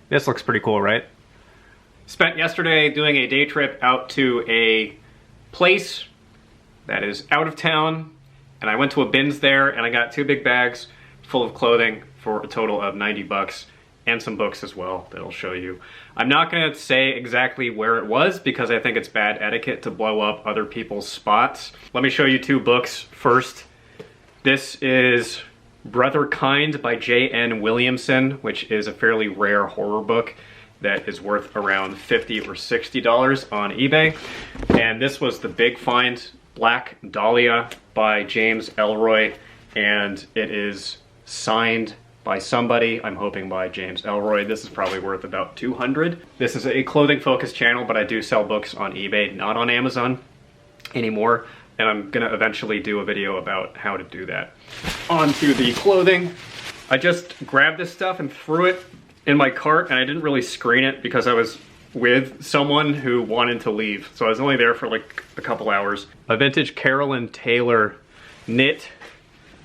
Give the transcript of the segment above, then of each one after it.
This looks pretty cool, right? Spent yesterday doing a day trip out to a place that is out of town, and I went to a bins there and I got 2 big bags full of clothing for a total of 90 bucks and some books as well that I'll show you. I'm not gonna say exactly where it was because I think it's bad etiquette to blow up other people's spots. Let me show you 2 books first. This is Brother Kind by J.N. Williamson, which is a fairly rare horror book that is worth around $50 or $60 on eBay. And this was the big find, Black Dahlia by James Ellroy, and it is signed by somebody, I'm hoping by James Ellroy. This is probably worth about $200. This is a clothing focused channel, but I do sell books on eBay, not on Amazon anymore. And I'm gonna eventually do a video about how to do that. On to the clothing. I just grabbed this stuff and threw it in my cart, and I didn't really screen it because I was with someone who wanted to leave. So I was only there for like a couple hours. A vintage Carolyn Taylor knit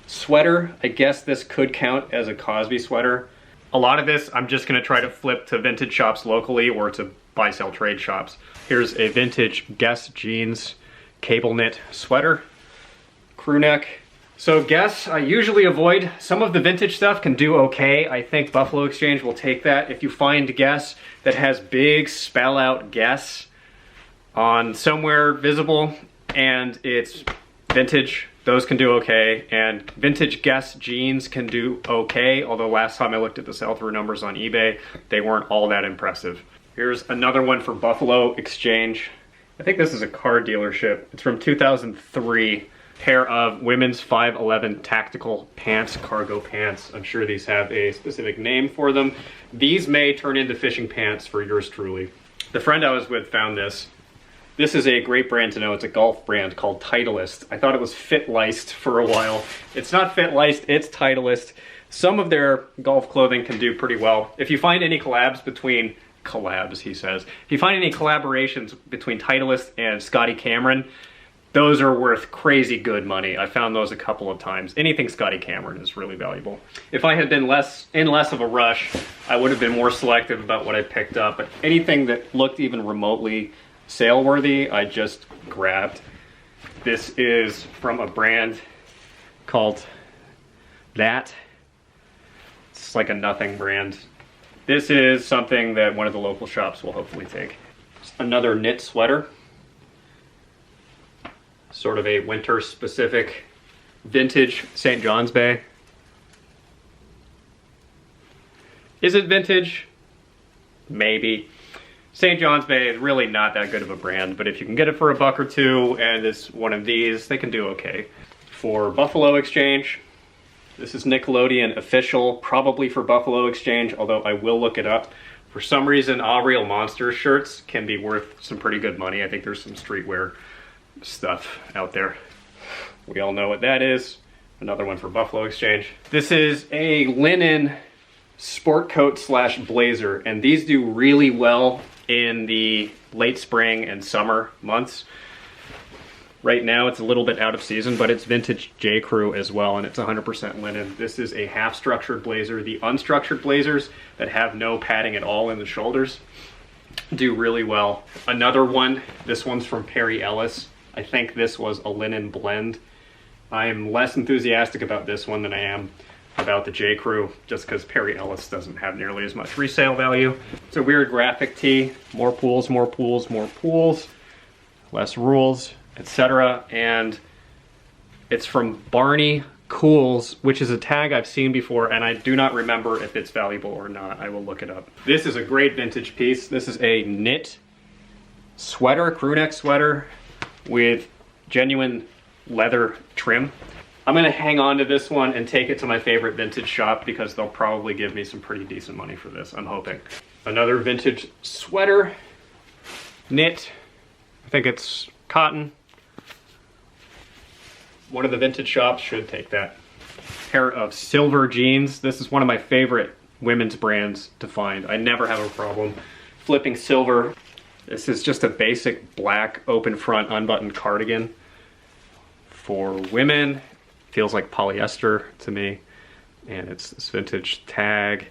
sweater. I guess this could count as a Cosby sweater. A lot of this I'm just gonna try to flip to vintage shops locally or to buy sell trade shops. Here's a vintage Guess jeans cable knit sweater, crew neck. So Guess, I usually avoid. Some of the vintage stuff can do okay. I think Buffalo Exchange will take that. If you find Guess that has big spell out Guess on somewhere visible and it's vintage, those can do okay. And vintage Guess jeans can do okay, although last time I looked at the sell-through numbers on eBay, they weren't all that impressive. Here's another one for Buffalo Exchange. I think this is a car dealership. It's from 2003. Pair of women's 511 tactical pants, cargo pants. I'm sure these have a specific name for them. These may turn into fishing pants for yours truly. The friend I was with found this. This is a great brand to know. It's a golf brand called Titleist. I thought it was Fit-Liced for a while. It's not Fit-Liced, it's Titleist. Some of their golf clothing can do pretty well. If you find any collabs between he says. If you find any collaborations between Titleist and Scotty Cameron, those are worth crazy good money. I found those a couple of times. Anything Scotty Cameron is really valuable. If I had been less of a rush, I would have been more selective about what I picked up, but anything that looked even remotely sale worthy, I just grabbed. This is from a brand called That. It's like a nothing brand. This is something that one of the local shops will hopefully take. Another knit sweater. Sort of a winter specific vintage St. John's Bay. Is it vintage? Maybe. St. John's Bay is really not that good of a brand, but if you can get it for $1 or $2 and it's one of these, they can do okay. For Buffalo Exchange, this is Nickelodeon official, probably for Buffalo Exchange, although I will look it up. For some reason, Ah Real Monsters shirts can be worth some pretty good money. I think there's some streetwear stuff out there. We all know what that is. Another one for Buffalo Exchange. This is a linen sport coat slash blazer, and these do really well in the late spring and summer months. Right now it's a little bit out of season, but it's vintage J. Crew as well, and it's 100% linen. This is a half structured blazer. The unstructured blazers that have no padding at all in the shoulders do really well. Another one, this one's from Perry Ellis. I think this was a linen blend. I am less enthusiastic about this one than I am about the J. Crew, just because Perry Ellis doesn't have nearly as much resale value. It's a weird graphic tee. More pools, more pools, more pools. Less rules, etc. And it's from Barney Cools, which is a tag I've seen before, and I do not remember if it's valuable or not. I will look it up. This is a great vintage piece. This is a knit sweater, crew neck sweater with genuine leather trim. I'm gonna hang on to this one and take it to my favorite vintage shop because they'll probably give me some pretty decent money for this, I'm hoping. Another vintage sweater, knit, I think it's cotton. One of the vintage shops should take that. Pair of silver jeans. This is one of my favorite women's brands to find. I never have a problem flipping silver. This is just a basic black open front unbuttoned cardigan for women. Feels like polyester to me. And it's this vintage tag.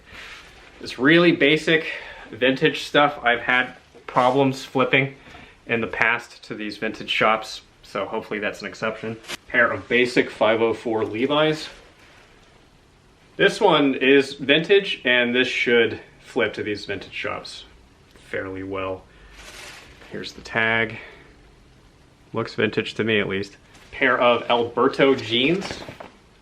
This really basic vintage stuff I've had problems flipping in the past to these vintage shops, so hopefully that's an exception. Pair of basic 504 Levi's. This one is vintage, and this should flip to these vintage shops fairly well. Here's the tag. Looks vintage to me, at least. Pair of Alberto Jeans.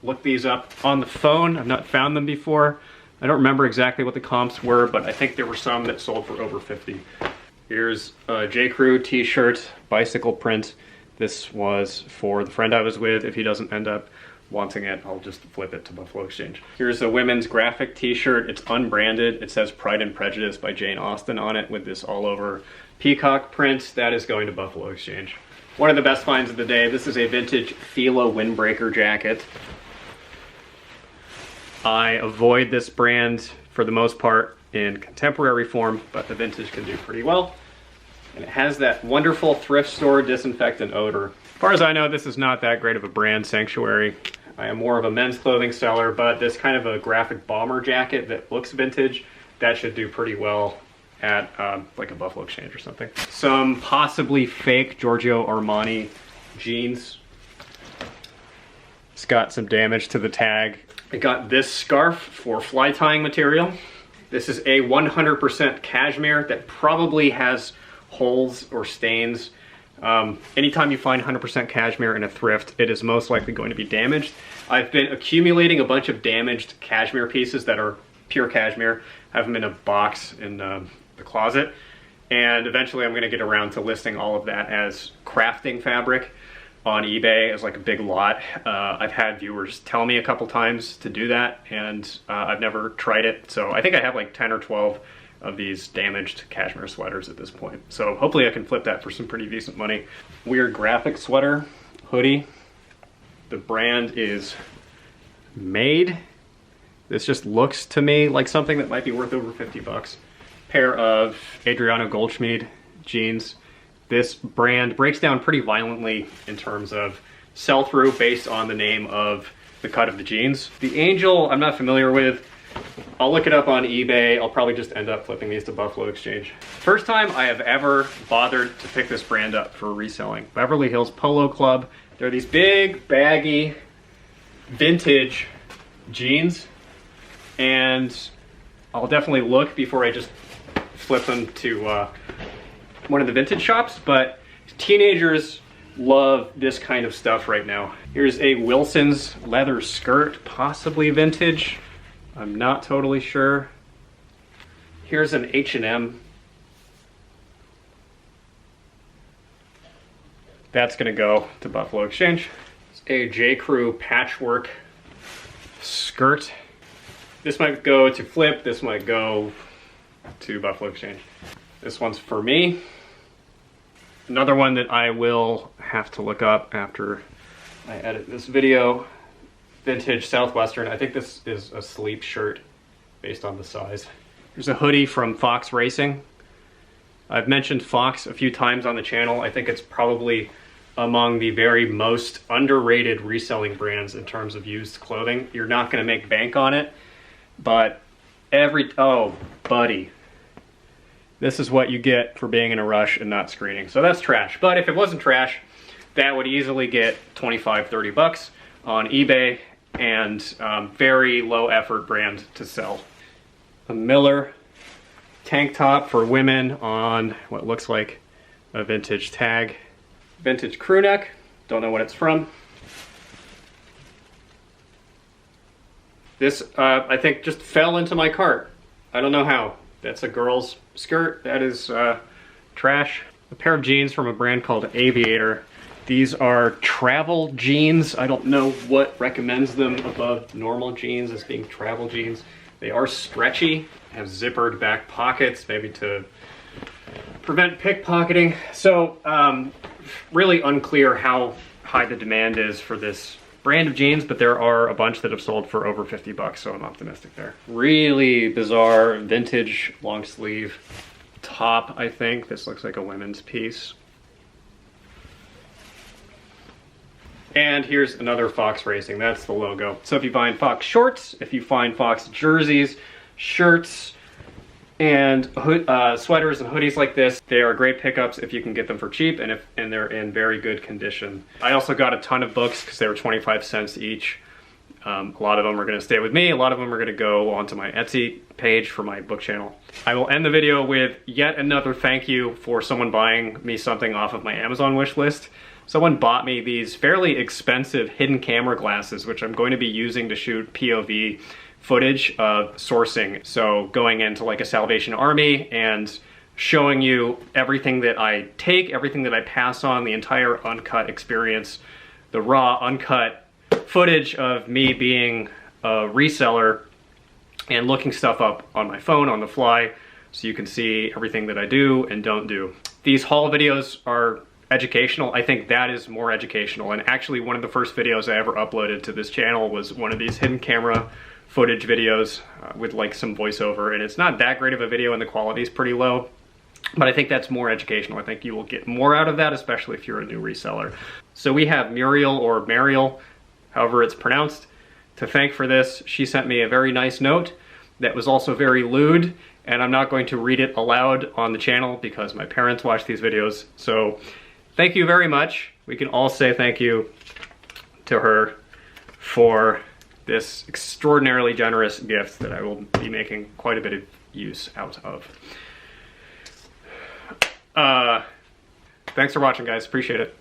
Looked these up on the phone. I've not found them before. I don't remember exactly what the comps were, but I think there were some that sold for over 50. Here's a J. Crew t-shirt, bicycle print. This was for the friend I was with. If he doesn't end up wanting it, I'll just flip it to Buffalo Exchange. Here's a women's graphic t-shirt. It's unbranded. It says Pride and Prejudice by Jane Austen on it with this all over peacock print. That is going to Buffalo Exchange. One of the best finds of the day. This is a vintage Fila windbreaker jacket. I avoid this brand for the most part in contemporary form, but the vintage can do pretty well. And it has that wonderful thrift store disinfectant odor. As far as I know, this is not that great of a brand sanctuary. I am more of a men's clothing seller, but this kind of a graphic bomber jacket that looks vintage, that should do pretty well at like a Buffalo Exchange or something. Some possibly fake Giorgio Armani jeans. It's got some damage to the tag. I got this scarf for fly tying material. This is a 100% cashmere that probably has holes or stains. Anytime you find 100% cashmere in a thrift, it is most likely going to be damaged. I've been accumulating a bunch of damaged cashmere pieces that are pure cashmere. I have them in a box in the closet. And eventually I'm gonna get around to listing all of that as crafting fabric on eBay as like a big lot. I've had viewers tell me a couple times to do that, and I've never tried it. So I think I have like 10 or 12 of these damaged cashmere sweaters at this point. So hopefully I can flip that for some pretty decent money. Weird graphic sweater, hoodie. The brand is Made. This just looks to me like something that might be worth over 50 bucks. Pair of Adriano Goldschmied jeans. This brand breaks down pretty violently in terms of sell-through based on the name of the cut of the jeans. The Angel, I'm not familiar with. I'll look it up on eBay. I'll probably just end up flipping these to Buffalo Exchange. First time I have ever bothered to pick this brand up for reselling. Beverly Hills Polo Club. They're these big, baggy, vintage jeans. And I'll definitely look before I just flip them to one of the vintage shops, but teenagers love this kind of stuff right now. Here's a Wilson's leather skirt, possibly vintage. I'm not totally sure. Here's an H&M. That's gonna go to Buffalo Exchange. It's a J. Crew patchwork skirt. This might go to flip, this might go to Buffalo Exchange. This one's for me. Another one that I will have to look up after I edit this video. Vintage Southwestern. I think this is a sleep shirt based on the size. Here's a hoodie from Fox Racing. I've mentioned Fox a few times on the channel. I think it's probably among the very most underrated reselling brands in terms of used clothing. You're not gonna make bank on it, but oh, buddy. This is what you get for being in a rush and not screening. So that's trash. But if it wasn't trash, that would easily get 25, 30 bucks on eBay, and very low effort brand to sell. A Miller tank top for women on what looks like a vintage tag. Vintage crew neck, don't know what it's from. This, I think, just fell into my cart. I don't know how. That's a girl's skirt. That is trash. A pair of jeans from a brand called Aviator. These are travel jeans. I don't know what recommends them above normal jeans as being travel jeans. They are stretchy, have zippered back pockets, maybe to prevent pickpocketing. So really unclear how high the demand is for this brand of jeans, but there are a bunch that have sold for over 50 bucks, so I'm optimistic there. Really bizarre vintage long sleeve top, I think. This looks like a women's piece. And here's another Fox Racing, that's the logo. So if you find Fox shorts, if you find Fox jerseys, shirts, And sweaters and hoodies like this, they are great pickups if you can get them for cheap and they're in very good condition. I also got a ton of books because they were 25 cents each. A lot of them are going to stay with me. A lot of them are going to go onto my Etsy page for my book channel. I will end the video with yet another thank you for someone buying me something off of my Amazon wish list. Someone bought me these fairly expensive hidden camera glasses, which I'm going to be using to shoot POV footage of sourcing. So going into like a Salvation Army and showing you everything that I take, everything that I pass on, the entire uncut experience, the raw, uncut footage of me being a reseller and looking stuff up on my phone on the fly so you can see everything that I do and don't do. These haul videos are educational. I think that is more educational, and actually one of the first videos I ever uploaded to this channel was one of these hidden camera footage videos with like some voiceover, and it's not that great of a video and the quality is pretty low, but I think that's more educational. I think you will get more out of that, especially if you're a new reseller. So we have Muriel, or Mariel, however it's pronounced, to thank for this. She sent me a very nice note that was also very lewd, and I'm not going to read it aloud on the channel because my parents watch these videos. So thank you very much. We can all say thank you to her for this extraordinarily generous gift that I will be making quite a bit of use out of. Thanks for watching, guys. Appreciate it.